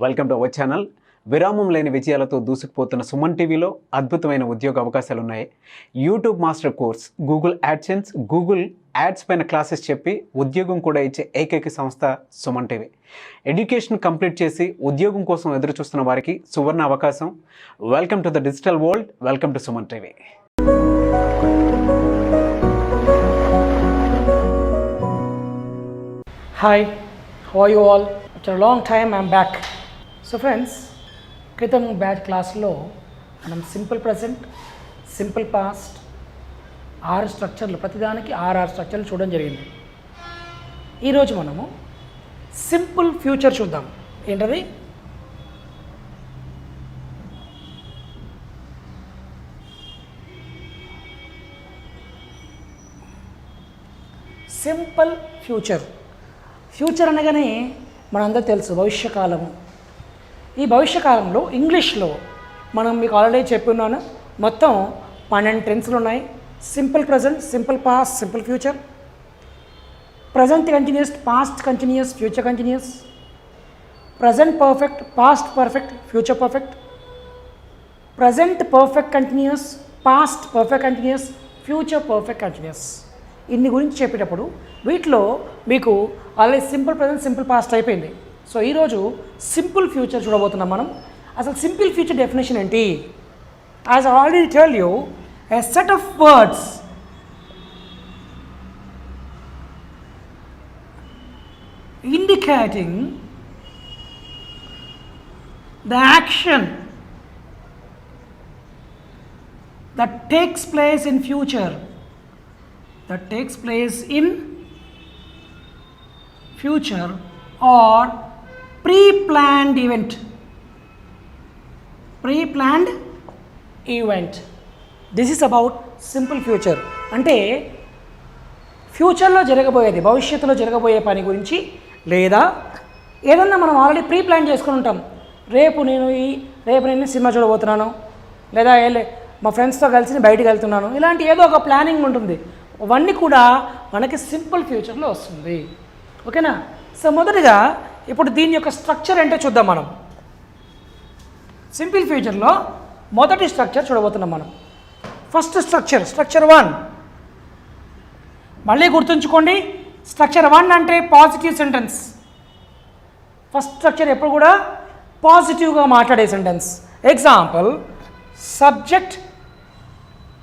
Welcome to our channel. విరామం లేని విజయాలతో దూసుకుపోతున్న సుమన్ టీవీలో అద్భుతమైన ఉద్యోగ అవకాశాలు ఉన్నాయి. YouTube master course, Google AdSense, Google ads పైన క్లాసెస్ చెప్పి ఉద్యోగం కూడా ఇచ్చే ఏకైక సంస్థ సుమన్ టీవీ. ఎడ్యుకేషన్ కంప్లీట్ చేసి ఉద్యోగం కోసం ఎదురు చూస్తున్న వారికి సువర్ణ అవకాశం. Welcome to the digital world. Welcome to Suman TV. Hi, how are you all? After a long time I'm back. So friends, క్రితం బ్యాచ్ క్లాస్లో మనం సింపుల్ ప్రజెంట్, సింపుల్ పాస్ట్, 6 స్ట్రక్చర్లు, ప్రతిదానికి 6 స్ట్రక్చర్లు చూడడం జరిగింది. ఈరోజు మనము సింపుల్ ఫ్యూచర్ చూద్దాం. ఏంటది? Simple future. ఫ్యూచర్ అనగానే మనందరూ తెలుసు భవిష్యకాలము. ఈ భవిష్యకాలంలో ఇంగ్లీష్లో మనం మీకు ఆల్రెడీ చెప్పున్నాను, మొత్తం 12 టెన్స్లు ఉన్నాయి. Simple present, simple past, simple future, present continuous, past continuous, future continuous, present perfect, past perfect, future perfect, present perfect continuous, past perfect continuous, future perfect continuous. ఇన్ని గురించి చెప్పేటప్పుడు వీటిలో మీకు already simple present, simple past అయిపోయింది. So ఈరోజు simple future చూడబోతున్నాం మనం. అసలు సింపుల్ ఫ్యూచర్ డెఫినేషన్ ఏంటి? As I already tell you, a set of words indicating the action that takes place in future, that takes place in future or pre-planned event. Pre-planned event. This is about simple future. అంటే ఫ్యూచర్లో జరగబోయేది, భవిష్యత్తులో జరగబోయే పని గురించి, లేదా ఏదన్నా మనం ఆల్రెడీ ప్రీ ప్లాన్ చేసుకుని ఉంటాం. రేపు నేను సినిమా చూడబోతున్నాను, లేదా మా ఫ్రెండ్స్తో కలిసి బయటికి వెళ్తున్నాను, ఇలాంటి ఏదో ఒక ప్లానింగ్ ఉంటుంది. అవన్నీ కూడా మనకి సింపుల్ ఫ్యూచర్లో వస్తుంది. ఓకేనా? సో మొదటిగా ఇప్పుడు దీని యొక్క స్ట్రక్చర్ ఏంటో చూద్దాం మనం. సింపుల్ ఫ్యూచర్లో మొదటి స్ట్రక్చర్ చూడబోతున్నాం మనం. First structure 1. మళ్ళీ గుర్తుంచుకోండి, స్ట్రక్చర్ 1 అంటే పాజిటివ్ సెంటెన్స్. ఫస్ట్ స్ట్రక్చర్ ఎప్పుడు కూడా పాజిటివ్గా మాట్లాడే sentence. Example, subject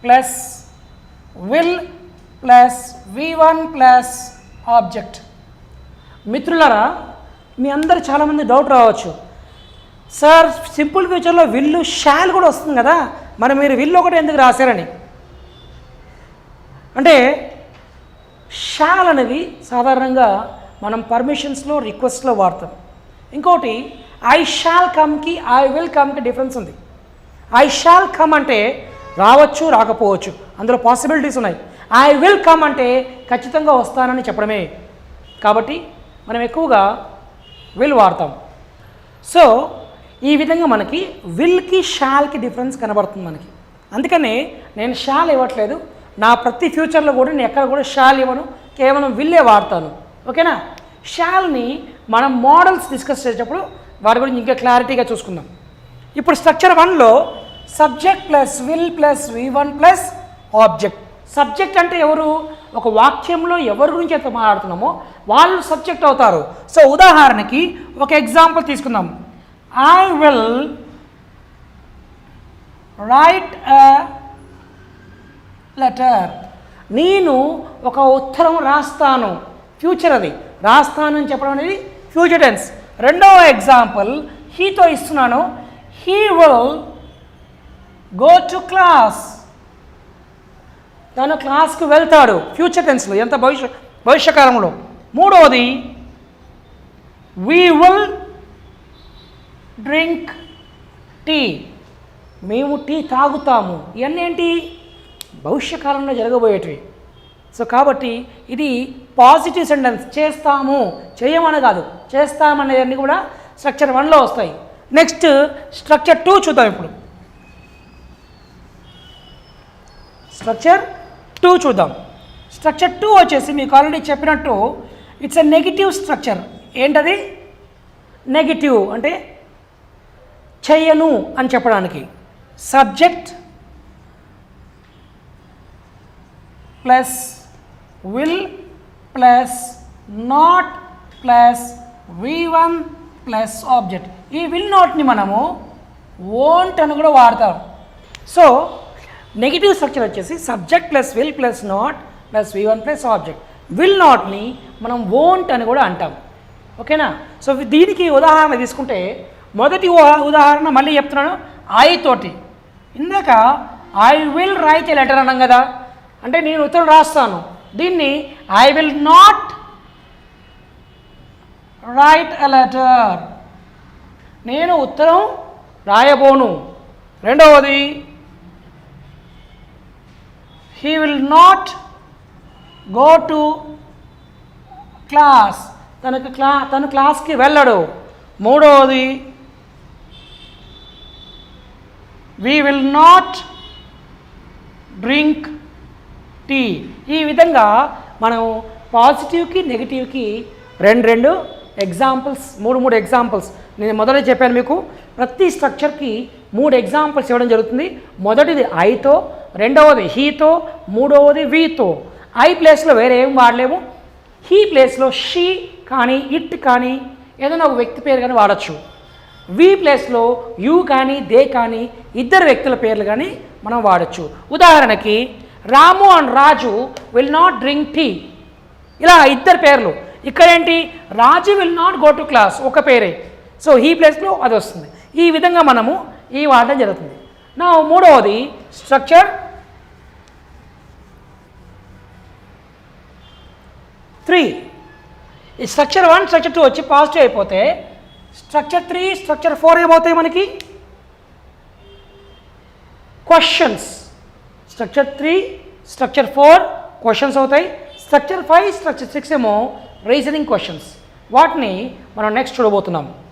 plus will plus V1 plus object. మిత్రులారా, మీ అందరు చాలామంది డౌట్ రావచ్చు, సార్ సింపుల్ ఫ్యూచర్లో విల్లు షాల్ కూడా వస్తుంది కదా, మరి మీరు విల్లు ఒకటి ఎందుకు రాశారని. అంటే షాల్ అనేది సాధారణంగా మనం పర్మిషన్స్లో, రిక్వెస్ట్లో వాడతాం. ఇంకోటి ఐ షాల్ కమ్కి ఐ విల్ కమ్కి డిఫరెన్స్ ఉంది. ఐ షాల్ కమ్ అంటే రావచ్చు, రాకపోవచ్చు, అందులో పాసిబిలిటీస్ ఉన్నాయి. ఐ విల్ కమ్ అంటే ఖచ్చితంగా వస్తానని చెప్పడమే. కాబట్టి మనం ఎక్కువగా విల్ వాడతాం. సో ఈ విధంగా మనకి విల్కి షాల్కి డిఫరెన్స్ కనబడుతుంది మనకి. అందుకనే నేను షాల్ ఇవ్వట్లేదు. నా ప్రతి ఫ్యూచర్లో కూడా నేను ఎక్కడ కూడా షాల్ ఇవ్వను, కేవలం విల్లే వాడతాను. ఓకేనా? షాల్ని మనం మోడల్స్ డిస్కస్ చేసేటప్పుడు వాటి గురించి ఇంకా క్లారిటీగా చూసుకుందాం. ఇప్పుడు స్ట్రక్చర్ 1లో subject plus will plus V1 plus object. Subject అంటే ఎవరు? ఒక వాక్యంలో ఎవరి గురించి అయితే మాట్లాడుతున్నామో వాళ్ళు సబ్జెక్ట్ అవుతారు. సో ఉదాహరణకి ఒక ఎగ్జాంపుల్ తీసుకుందాం. I will right a letter. నేను ఒక ఉత్తరం రాస్తాను. ఫ్యూచర్ అది, రాస్తాను అని చెప్పడం అనేది ఫ్యూచర్ టెన్స్. రెండవ ఎగ్జాంపుల్ హీతో ఇస్తున్నాను. He will go to class. తను క్లాస్కి వెళ్తాడు, ఫ్యూచర్ టెన్స్లో, ఎంత భవిష్యకాలంలో. మూడవది వీ విల్ డ్రింక్ టీ. మేము టీ తాగుతాము. ఇవన్నీ ఏంటి? భవిష్యకాలంలో జరగబోయేటివి. సో కాబట్టి ఇది పాజిటివ్ సెంటెన్స్. చేస్తాము, చేయమని కాదు, చేస్తామనేవన్నీ కూడా స్ట్రక్చర్ 1లో వస్తాయి. నెక్స్ట్ స్ట్రక్చర్ 2 చూద్దాం. ఇప్పుడు స్ట్రక్చర్ 2 చూద్దాం. స్ట్రక్చర్ 2 వచ్చేసి మీకు ఆల్రెడీ చెప్పినట్టు ఇట్స్ ఎ నెగిటివ్ స్ట్రక్చర్. ఏంటది? నెగిటివ్ అంటే చెయ్యను అని చెప్పడానికి subject plus will plus not plus V1 plus object. ఈ విల్ నాట్ని మనము వోంట్ అని కూడా వాడతాం. సో నెగిటివ్ స్ట్రక్చర్ వచ్చేసి subject plus will plus not plus V1 plus object. Will నాట్ని మనం వోంట్ అని కూడా అంటాం. ఓకేనా? సో దీనికి ఉదాహరణ తీసుకుంటే మొదటి ఉదాహరణ మళ్ళీ చెప్తున్నాను ఐ తోటి. ఇందాక I will write a letter అన్నాం కదా, అంటే నేను ఉత్తరం రాస్తాను. దీన్ని I will not write a letter, నేను ఉత్తరం రాయబోను. రెండవది he will not go to class, తను క్లాస్కి వెళ్ళడు. మూడవది we will not drink tea. ఈ విధంగా మనం పాజిటివ్కి నెగిటివ్కి రెండు ఎగ్జాంపుల్స్, మూడు ఎగ్జాంపుల్స్ నేను మొదట చెప్పాను మీకు. ప్రతి స్ట్రక్చర్కి 3 ఎగ్జాంపుల్స్ ఇవ్వడం జరుగుతుంది. మొదటిది ఐతో, రెండవది హీతో, మూడవది వీతో. ఐ ప్లేస్లో వేరే ఏం వాడలేము. హీ ప్లేస్లో షీ కానీ ఇట్ కానీ ఏదైనా ఒక వ్యక్తి పేరు కానీ వాడచ్చు. వి ప్లేస్లో యూ కానీ దే కానీ ఇద్దరు వ్యక్తుల పేర్లు కానీ మనం వాడచ్చు. ఉదాహరణకి Ramu and Raju will not drink tea, ఇలా ఇద్దరు పేర్లు. ఇక్కడ ఏంటి, Raju will not go to class, ఒక పేరే. సో హీ ప్లేస్లో అది వస్తుంది. ఈ విధంగా మనము ఈ వాడడం జరుగుతుంది. నా మూడవది స్ట్రక్చర్ 3. ఈ స్ట్రక్చర్ 1 స్ట్రక్చర్ 2 వచ్చి పాజిటివ్ అయిపోతే స్ట్రక్చర్ 3 స్ట్రక్చర్ 4 ఏమవుతాయి మనకి క్వశ్చన్స్. స్ట్రక్చర్ 3 స్ట్రక్చర్ 4 క్వశ్చన్స్ అవుతాయి. స్ట్రక్చర్ 5 స్ట్రక్చర్ 6 ఏమో రీజనింగ్ క్వశ్చన్స్. వాటిని మనం నెక్స్ట్ చూడబోతున్నాం.